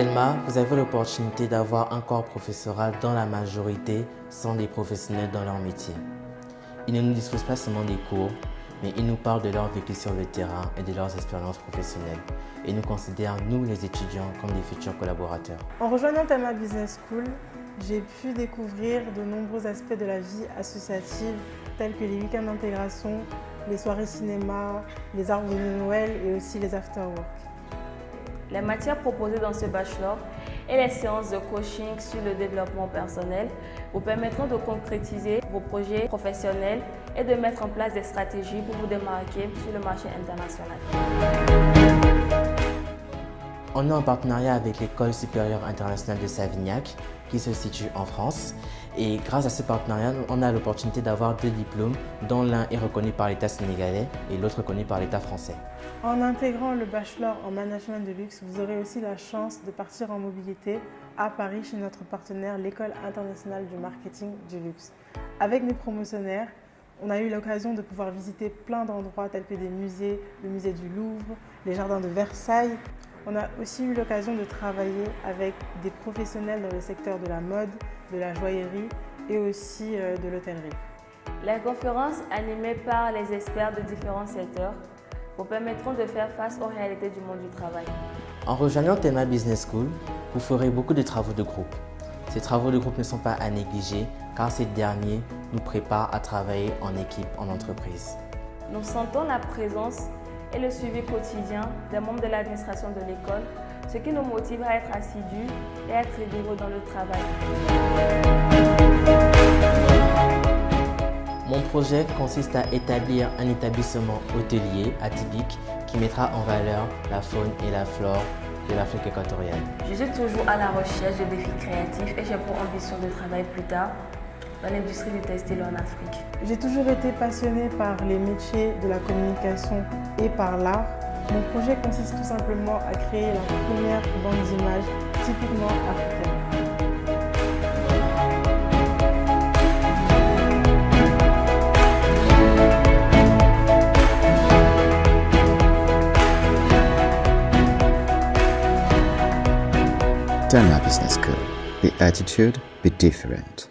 Telma, vous avez l'opportunité d'avoir un corps professoral dont la majorité sont des professionnels dans leur métier. Ils ne nous disposent pas seulement des cours, mais ils nous parlent de leur vécu sur le terrain et de leurs expériences professionnelles. Et nous considèrent, nous les étudiants, comme des futurs collaborateurs. En rejoignant Telma Business School, j'ai pu découvrir de nombreux aspects de la vie associative, tels que les week-ends d'intégration, les soirées cinéma, les arbres de Noël et aussi les after-work. Les matières proposées dans ce bachelor et les séances de coaching sur le développement personnel vous permettront de concrétiser vos projets professionnels et de mettre en place des stratégies pour vous démarquer sur le marché international. On est en partenariat avec l'École supérieure internationale de Savignac, qui se situe en France. Et grâce à ce partenariat, on a l'opportunité d'avoir 2 diplômes, dont l'un est reconnu par l'État sénégalais et l'autre reconnu par l'État français. En intégrant le bachelor en management de luxe, vous aurez aussi la chance de partir en mobilité à Paris chez notre partenaire, l'École internationale du marketing du luxe. Avec mes promotionnaires, on a eu l'occasion de pouvoir visiter plein d'endroits tels que des musées, le musée du Louvre, les jardins de Versailles. On a aussi eu l'occasion de travailler avec des professionnels dans le secteur de la mode, de la joaillerie et aussi de l'hôtellerie. Les conférences animées par les experts de différents secteurs vous permettront de faire face aux réalités du monde du travail. En rejoignant Telma Business School, vous ferez beaucoup de travaux de groupe. Ces travaux de groupe ne sont pas à négliger car ces derniers nous préparent à travailler en équipe en entreprise. Nous sentons la présence et le suivi quotidien des membres de l'administration de l'école, ce qui nous motive à être assidus et à être rigoureux dans le travail. Mon projet consiste à établir un établissement hôtelier atypique qui mettra en valeur la faune et la flore de l'Afrique équatoriale. Je suis toujours à la recherche de défis créatifs et j'ai pour ambition de travailler plus tard dans l'industrie du textile en Afrique. J'ai toujours été passionnée par les métiers de la communication et par l'art. Mon projet consiste tout simplement à créer la première bande d'images typiquement africaine. Telma Business School. Be attitude, be different.